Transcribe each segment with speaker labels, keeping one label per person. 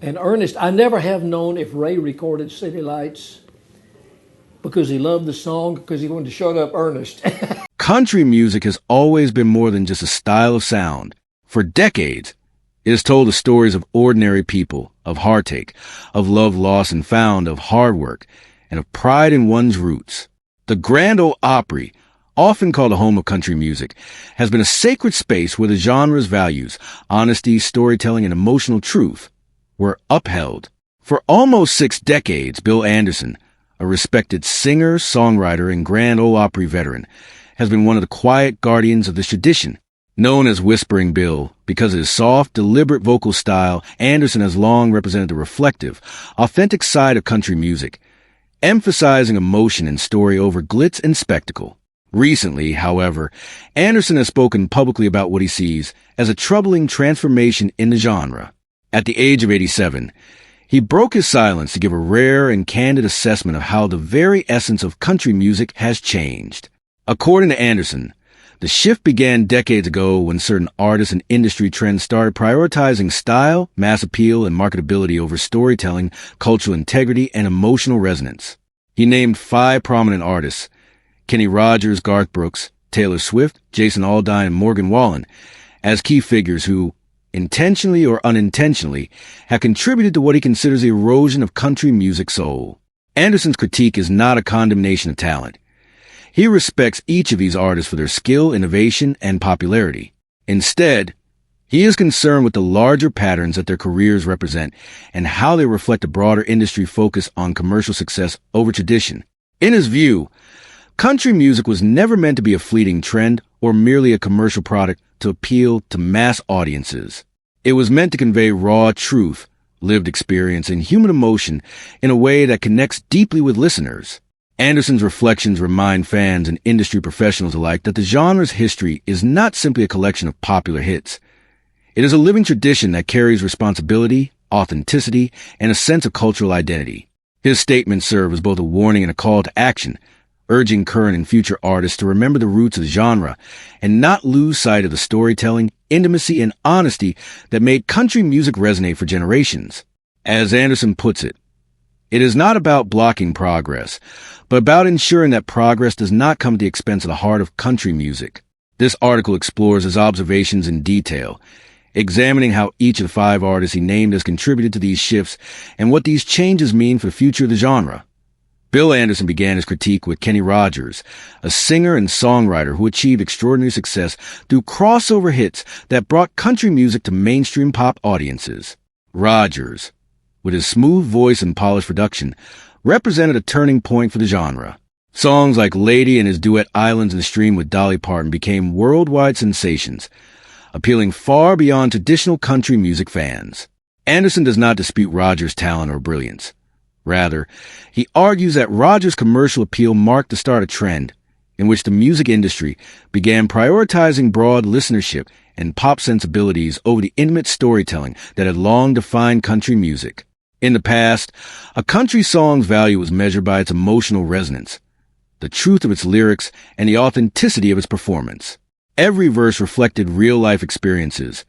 Speaker 1: And Ernest, I never have known if Ray recorded City Lights because he loved the song, because he wanted to shut up Ernest.
Speaker 2: Country music has always been more than just a style of sound. For decades, it has told the stories of ordinary people, of heartache, of love lost and found, of hard work, and of pride in one's roots. The Grand Ole Opry, often called the home of country music, has been a sacred space where the genre's values, honesty, storytelling, and emotional truth, were upheld. For almost 6 decades, Bill Anderson, a respected singer, songwriter, and Grand Ole Opry veteran, has been one of the quiet guardians of this tradition. Known as Whispering Bill because of his soft, deliberate vocal style, Anderson has long represented the reflective, authentic side of country music, emphasizing emotion and story over glitz and spectacle. Recently, however, Anderson has spoken publicly about what he sees as a troubling transformation in the genre. At the age of 87, he broke his silence to give a rare and candid assessment of how the very essence of country music has changed. According to Anderson, the shift began decades ago when certain artists and industry trends started prioritizing style, mass appeal, and marketability over storytelling, cultural integrity, and emotional resonance. He named 5 prominent artists, Kenny Rogers, Garth Brooks, Taylor Swift, Jason Aldean, and Morgan Wallen, as key figures who, intentionally or unintentionally, have contributed to what he considers the erosion of country music soul. Anderson's critique is not a condemnation of talent. He respects each of these artists for their skill, innovation, and popularity. Instead, he is concerned with the larger patterns that their careers represent and how they reflect a broader industry focus on commercial success over tradition. In his view, country music was never meant to be a fleeting trend or merely a commercial product to appeal to mass audiences. It was meant to convey raw truth, lived experience, and human emotion in a way that connects deeply with listeners. Anderson's reflections remind fans and industry professionals alike that the genre's history is not simply a collection of popular hits. It is a living tradition that carries responsibility, authenticity, and a sense of cultural identity. His statements serve as both a warning and a call to action, urging current and future artists to remember the roots of the genre and not lose sight of the storytelling, intimacy, and honesty that made country music resonate for generations. As Anderson puts it, it is not about blocking progress, but about ensuring that progress does not come at the expense of the heart of country music. This article explores his observations in detail, examining how each of the 5 artists he named has contributed to these shifts and what these changes mean for the future of the genre. Bill Anderson began his critique with Kenny Rogers, a singer and songwriter who achieved extraordinary success through crossover hits that brought country music to mainstream pop audiences. Rogers, with his smooth voice and polished production, represented a turning point for the genre. Songs like Lady and his duet Islands in the Stream with Dolly Parton became worldwide sensations, appealing far beyond traditional country music fans. Anderson does not dispute Rogers' talent or brilliance. Rather, he argues that Rogers' commercial appeal marked the start of a trend in which the music industry began prioritizing broad listenership and pop sensibilities over the intimate storytelling that had long defined country music. In the past, a country song's value was measured by its emotional resonance, the truth of its lyrics, and the authenticity of its performance. Every verse reflected real-life experiences,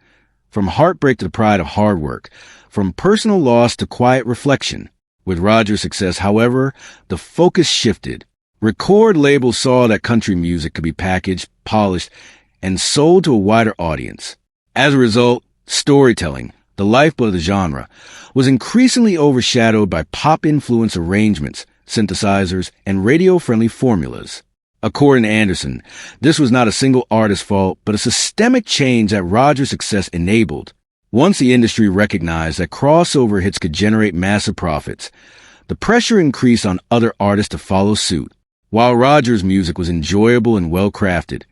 Speaker 2: from heartbreak to the pride of hard work, from personal loss to quiet reflection. With Rogers' success, however, the focus shifted. Record labels saw that country music could be packaged, polished, and sold to a wider audience. As a result, storytelling, the lifeblood of the genre, was increasingly overshadowed by pop-influenced arrangements, synthesizers, and radio-friendly formulas. According to Anderson, this was not a single artist's fault, but a systemic change that Rogers' success enabled. Once the industry recognized that crossover hits could generate massive profits, the pressure increased on other artists to follow suit. While Rogers' music was enjoyable and well-crafted,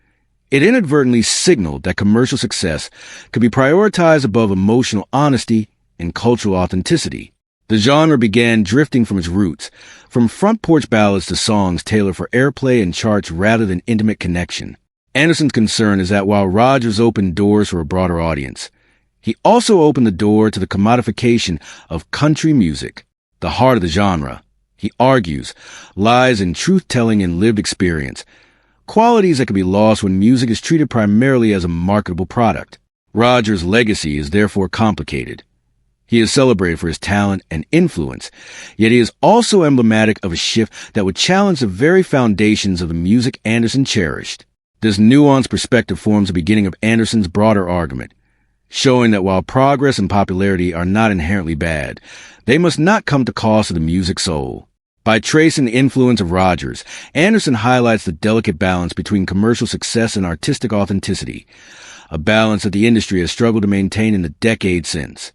Speaker 2: it inadvertently signaled that commercial success could be prioritized above emotional honesty and cultural authenticity. The genre began drifting from its roots, from front porch ballads to songs tailored for airplay and charts rather than intimate connection. Anderson's concern is that while Rogers opened doors for a broader audience, he also opened the door to the commodification of country music. The heart of the genre, he argues, lies in truth-telling and lived experience, qualities that can be lost when music is treated primarily as a marketable product. Rogers' legacy is therefore complicated. He is celebrated for his talent and influence, yet he is also emblematic of a shift that would challenge the very foundations of the music Anderson cherished. This nuanced perspective forms the beginning of Anderson's broader argument, showing that while progress and popularity are not inherently bad, they must not come at the cost of the music's soul. By tracing the influence of Rodgers, Anderson highlights the delicate balance between commercial success and artistic authenticity, a balance that the industry has struggled to maintain in the decades since.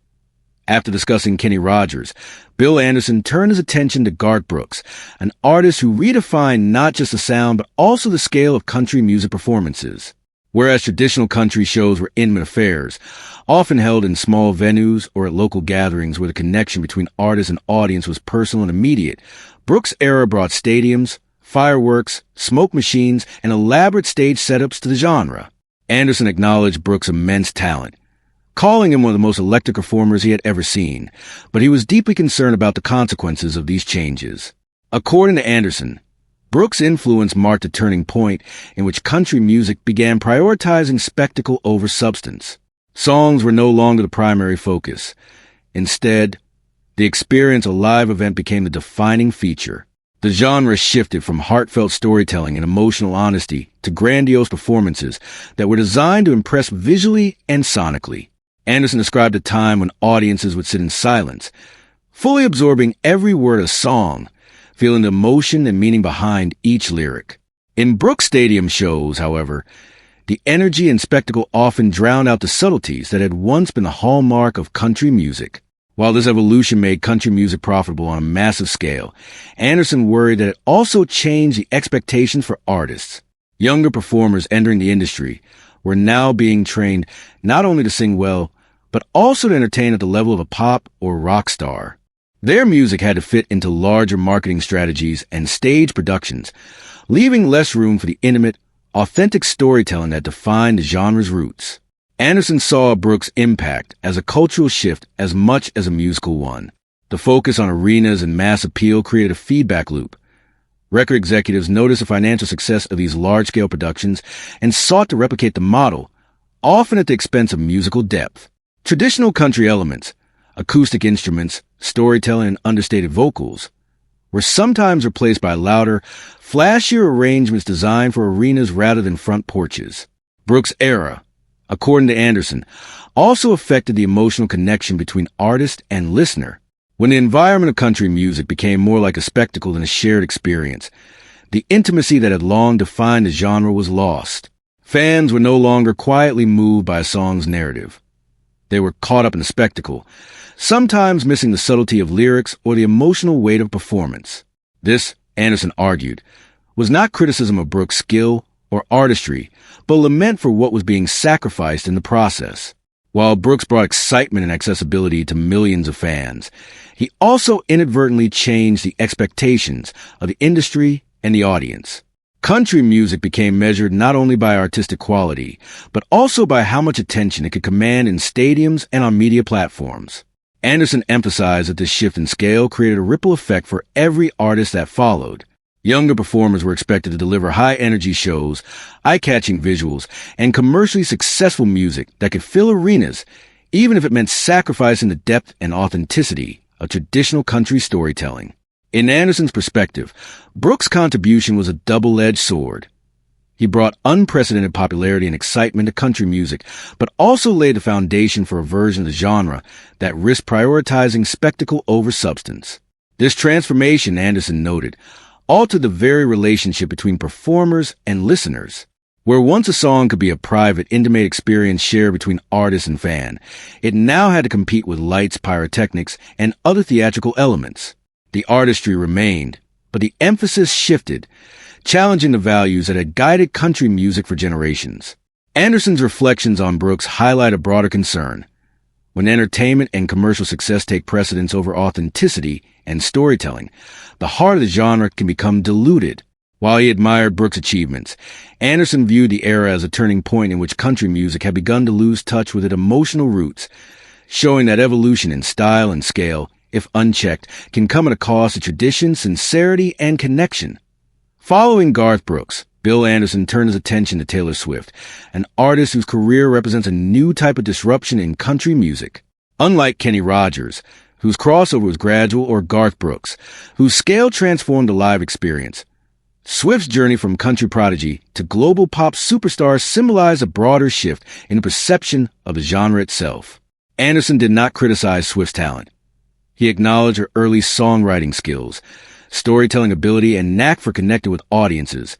Speaker 2: After discussing Kenny Rogers, Bill Anderson turned his attention to Garth Brooks, an artist who redefined not just the sound but also the scale of country music performances. Whereas traditional country shows were intimate affairs, often held in small venues or at local gatherings where the connection between artist and audience was personal and immediate, Brooks' era brought stadiums, fireworks, smoke machines, and elaborate stage setups to the genre. Anderson acknowledged Brooks' immense talent, calling him one of the most electric performers he had ever seen, but he was deeply concerned about the consequences of these changes. According to Anderson, Brooks' influence marked a turning point in which country music began prioritizing spectacle over substance. Songs were no longer the primary focus. Instead, the experience of a live event became the defining feature. The genre shifted from heartfelt storytelling and emotional honesty to grandiose performances that were designed to impress visually and sonically. Anderson described a time when audiences would sit in silence, fully absorbing every word of a song, feeling the emotion and meaning behind each lyric. In Brooks Stadium shows, however, the energy and spectacle often drowned out the subtleties that had once been the hallmark of country music. While this evolution made country music profitable on a massive scale, Anderson worried that it also changed the expectations for artists. Younger performers entering the industry were now being trained not only to sing well, but also to entertain at the level of a pop or rock star. Their music had to fit into larger marketing strategies and stage productions, leaving less room for the intimate, authentic storytelling that defined the genre's roots. Anderson saw Brooks' impact as a cultural shift as much as a musical one. The focus on arenas and mass appeal created a feedback loop. Record executives noticed the financial success of these large-scale productions and sought to replicate the model, often at the expense of musical depth. Traditional country elements, acoustic instruments, storytelling, and understated vocals, were sometimes replaced by louder, flashier arrangements designed for arenas rather than front porches. Brooks' era, according to Anderson, also affected the emotional connection between artist and listener. When the environment of country music became more like a spectacle than a shared experience, the intimacy that had long defined the genre was lost. Fans were no longer quietly moved by a song's narrative. They were caught up in the spectacle, sometimes missing the subtlety of lyrics or the emotional weight of performance. This, Anderson argued, was not criticism of Brooks' skill or artistry, but lament for what was being sacrificed in the process. While Brooks brought excitement and accessibility to millions of fans, he also inadvertently changed the expectations of the industry and the audience. Country music became measured not only by artistic quality, but also by how much attention it could command in stadiums and on media platforms. Anderson emphasized that this shift in scale created a ripple effect for every artist that followed. Younger performers were expected to deliver high-energy shows, eye-catching visuals, and commercially successful music that could fill arenas, even if it meant sacrificing the depth and authenticity of traditional country storytelling. In Anderson's perspective, Brooks' contribution was a double-edged sword. He brought unprecedented popularity and excitement to country music, but also laid the foundation for a version of the genre that risked prioritizing spectacle over substance. This transformation, Anderson noted, altered the very relationship between performers and listeners. Where once a song could be a private, intimate experience shared between artist and fan, it now had to compete with lights, pyrotechnics, and other theatrical elements. The artistry remained, but the emphasis shifted, challenging the values that had guided country music for generations. Anderson's reflections on Brooks highlight a broader concern. When entertainment and commercial success take precedence over authenticity and storytelling, the heart of the genre can become diluted. While he admired Brooks' achievements, Anderson viewed the era as a turning point in which country music had begun to lose touch with its emotional roots, showing that evolution in style and scale, if unchecked, can come at a cost of tradition, sincerity, and connection. Following Garth Brooks, Bill Anderson turned his attention to Taylor Swift, an artist whose career represents a new type of disruption in country music. Unlike Kenny Rogers, whose crossover was gradual, or Garth Brooks, whose scale transformed the live experience, Swift's journey from country prodigy to global pop superstar symbolized a broader shift in the perception of the genre itself. Anderson did not criticize Swift's talent. He acknowledged her early songwriting skills, storytelling ability, and knack for connecting with audiences,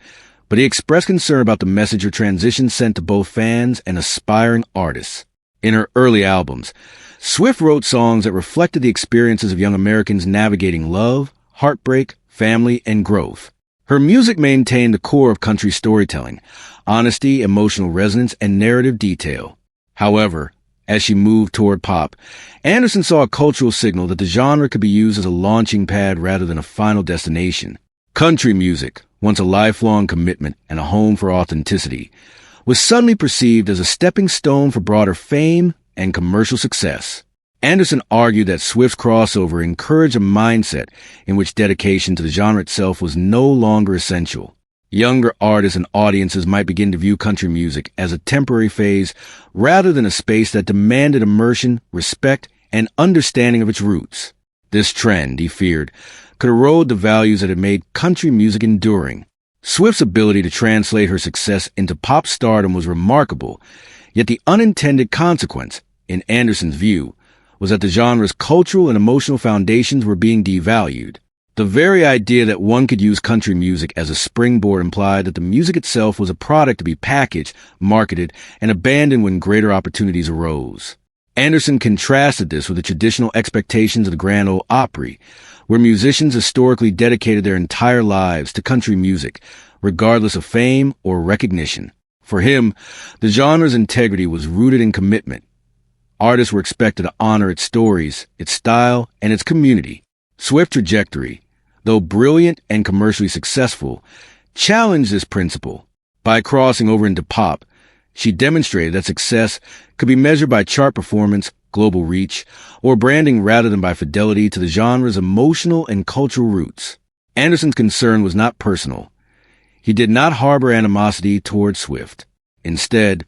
Speaker 2: but he expressed concern about the message her transition sent to both fans and aspiring artists. In her early albums, Swift wrote songs that reflected the experiences of young Americans navigating love, heartbreak, family, and growth. Her music maintained the core of country storytelling, honesty, emotional resonance, and narrative detail. However, as she moved toward pop, Anderson saw a cultural signal that the genre could be used as a launching pad rather than a final destination. Country music, once a lifelong commitment and a home for authenticity, was suddenly perceived as a stepping stone for broader fame and commercial success. Anderson argued that Swift's crossover encouraged a mindset in which dedication to the genre itself was no longer essential. Younger artists and audiences might begin to view country music as a temporary phase rather than a space that demanded immersion, respect, and understanding of its roots. This trend, he feared, could erode the values that had made country music enduring. Swift's ability to translate her success into pop stardom was remarkable, yet the unintended consequence, in Anderson's view, was that the genre's cultural and emotional foundations were being devalued. The very idea that one could use country music as a springboard implied that the music itself was a product to be packaged, marketed, and abandoned when greater opportunities arose. Anderson contrasted this with the traditional expectations of the Grand Ole Opry, where musicians historically dedicated their entire lives to country music, regardless of fame or recognition. For him, the genre's integrity was rooted in commitment. Artists were expected to honor its stories, its style, and its community. Swift's trajectory, though brilliant and commercially successful, challenged this principle. By crossing over into pop, she demonstrated that success could be measured by chart performance, global reach, or branding rather than by fidelity to the genre's emotional and cultural roots. Anderson's concern was not personal. He did not harbor animosity toward Swift. Instead,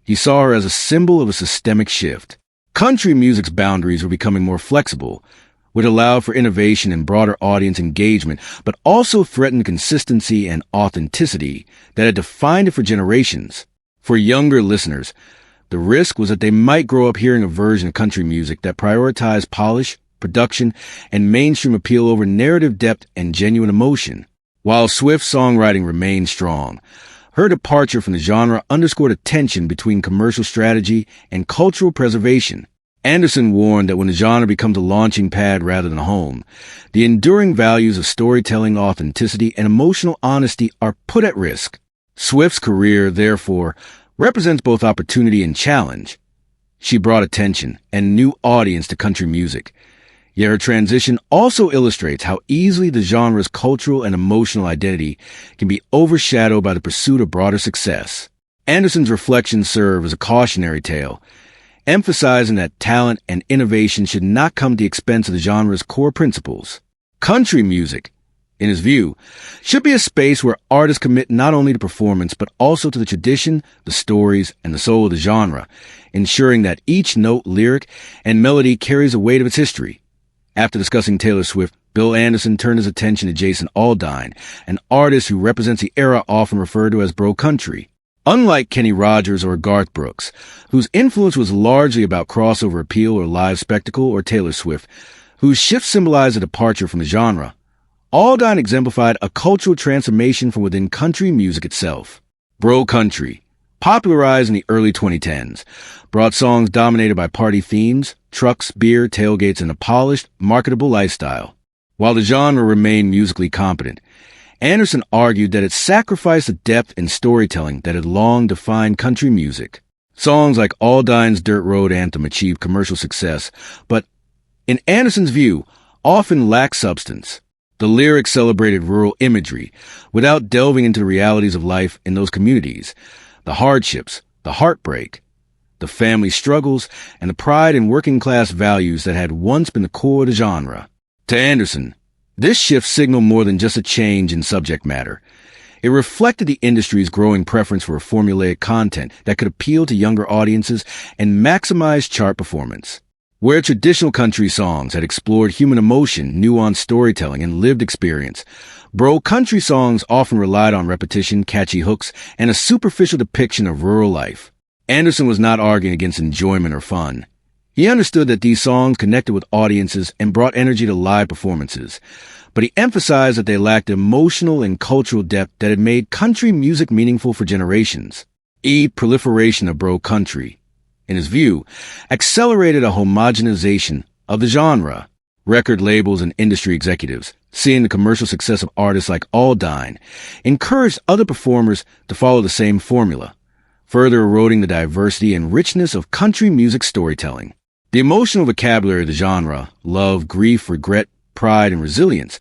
Speaker 2: he saw her as a symbol of a systemic shift. Country music's boundaries were becoming more flexible, which allowed for innovation and broader audience engagement, but also threatened consistency and authenticity that had defined it for generations. For younger listeners, the risk was that they might grow up hearing a version of country music that prioritized polish, production, and mainstream appeal over narrative depth and genuine emotion. While Swift's songwriting remained strong, her departure from the genre underscored a tension between commercial strategy and cultural preservation. Anderson warned that when the genre becomes a launching pad rather than a home, the enduring values of storytelling, authenticity, and emotional honesty are put at risk. Swift's career, therefore, represents both opportunity and challenge. She brought attention and a new audience to country music, yet her transition also illustrates how easily the genre's cultural and emotional identity can be overshadowed by the pursuit of broader success. Anderson's reflections serve as a cautionary tale, emphasizing that talent and innovation should not come at the expense of the genre's core principles. Country music, in his view, should be a space where artists commit not only to performance but also to the tradition, the stories, and the soul of the genre, ensuring that each note, lyric, and melody carries the weight of its history. After discussing Taylor Swift, Bill Anderson turned his attention to Jason Aldean, an artist who represents the era often referred to as bro country. Unlike Kenny Rogers or Garth Brooks, whose influence was largely about crossover appeal or live spectacle, or Taylor Swift, whose shift symbolized a departure from the genre, Aldean exemplified a cultural transformation from within country music itself. Bro country, popularized in the early 2010s, brought songs dominated by party themes, trucks, beer, tailgates, and a polished, marketable lifestyle. While the genre remained musically competent, Anderson argued that it sacrificed the depth and storytelling that had long defined country music. Songs like Aldean's Dirt Road Anthem achieved commercial success, but, in Anderson's view, often lacked substance. The lyrics celebrated rural imagery, without delving into the realities of life in those communities, the hardships, the heartbreak, the family struggles, and the pride and working-class values that had once been the core of the genre. To Anderson, this shift signaled more than just a change in subject matter. It reflected the industry's growing preference for formulaic content that could appeal to younger audiences and maximize chart performance. Where traditional country songs had explored human emotion, nuanced storytelling, and lived experience, bro country songs often relied on repetition, catchy hooks, and a superficial depiction of rural life. Anderson was not arguing against enjoyment or fun. He understood that these songs connected with audiences and brought energy to live performances, but he emphasized that they lacked emotional and cultural depth that had made country music meaningful for generations. Proliferation of bro country, in his view, accelerated a homogenization of the genre. Record labels and industry executives, seeing the commercial success of artists like Aldine, encouraged other performers to follow the same formula, further eroding the diversity and richness of country music storytelling. The emotional vocabulary of the genre, love, grief, regret, pride, and resilience,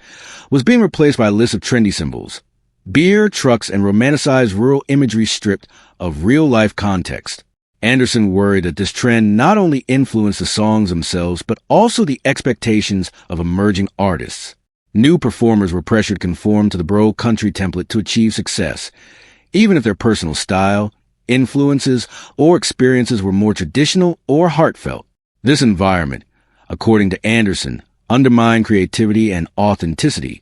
Speaker 2: was being replaced by a list of trendy symbols. Beer, trucks, and romanticized rural imagery stripped of real-life context. Anderson worried that this trend not only influenced the songs themselves, but also the expectations of emerging artists. New performers were pressured to conform to the bro country template to achieve success, even if their personal style, influences, or experiences were more traditional or heartfelt. This environment, according to Anderson, undermined creativity and authenticity,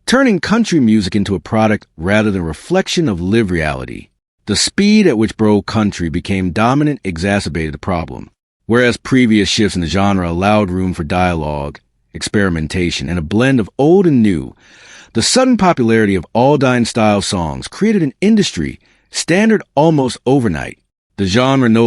Speaker 2: turning country music into a product rather than a reflection of lived reality. The speed at which bro country became dominant exacerbated the problem. Whereas previous shifts in the genre allowed room for dialogue, experimentation, and a blend of old and new, the sudden popularity of Aldine-style songs created an industry standard almost overnight. The genre no